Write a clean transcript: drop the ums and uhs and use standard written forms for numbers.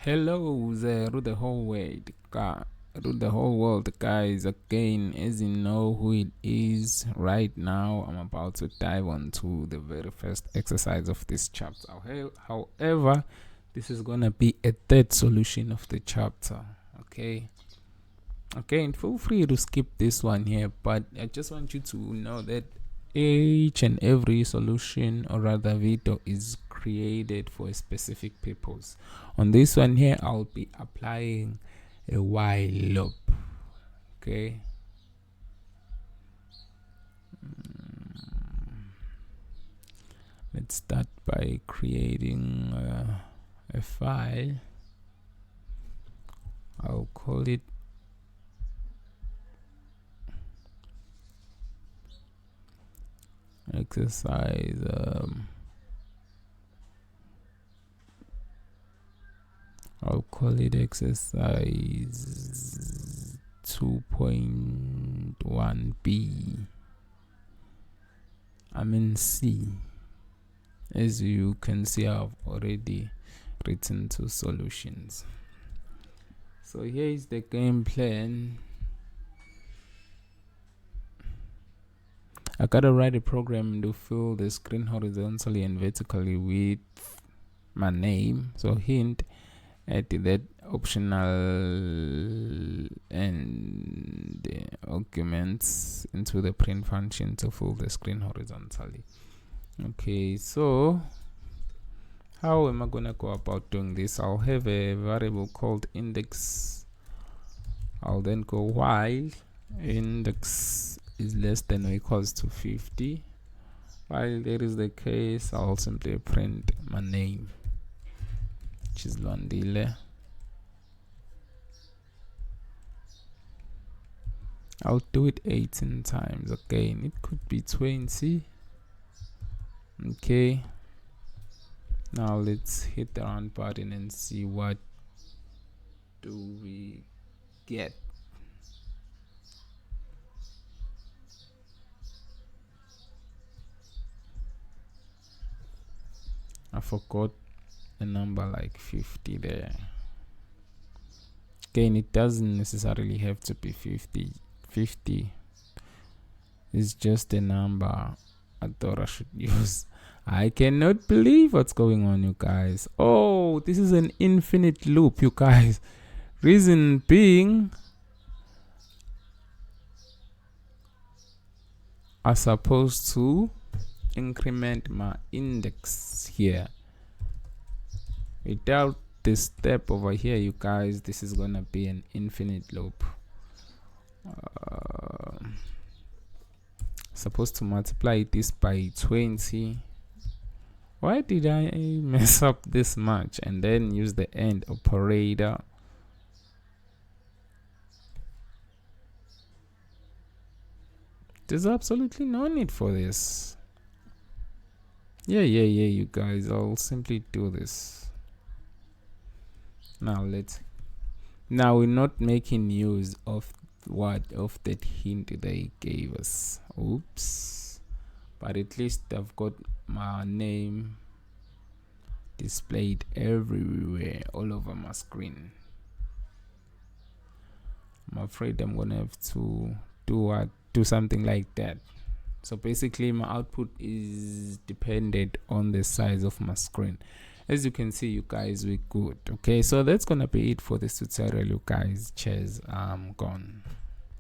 Hello there, rule the whole world, guys. Again, as you know who it is, right now I'm about to dive onto the very first exercise of this chapter. However, this is gonna be a third solution of the chapter. Okay. Again, feel free to skip this one here, but I just want you to know that each and every solution, or rather video, is created for a specific purpose. On this one here, I'll be applying a while loop. Okay. Let's start by creating a file. I'll call it exercise I'll call it exercise 2.1b. I'm in C. As you can see, I've already written two solutions. So here is the game plan. I gotta write a program to fill the screen horizontally and vertically with my name. So hint, add that optional and arguments into the print function to fill the screen horizontally. Okay, so how am I gonna go about doing this? I'll have a variable called index. I'll then go while index is less than or equals to 50. While that is the case, I'll simply print my name, which is Lwandile. I'll do it 18 times. Again, it could be 20. Okay, now let's hit the run button and see what do we get. I forgot a number like 50 there. Again, it doesn't necessarily have to be 50. 50 is just a number I thought I should use. I cannot believe what's going on, you guys. Oh, this is an infinite loop, you guys. Reason being, I'm supposed to increment my index here. Without this step over here, you guys, this is gonna be an infinite loop. Supposed to multiply this by 20. Why did I mess up this much? And then use the AND operator. There's absolutely no need for this. Yeah, you guys, I'll simply do this. Now we're not making use of that hint they gave us. Oops. But at least I've got my name displayed everywhere, all over my screen. I'm afraid I'm gonna have to do something like that. So basically my output is dependent on the size of my screen. As you can see, you guys, we're good. Okay, so that's gonna be it for this tutorial, you guys. Cheers, I'm gone.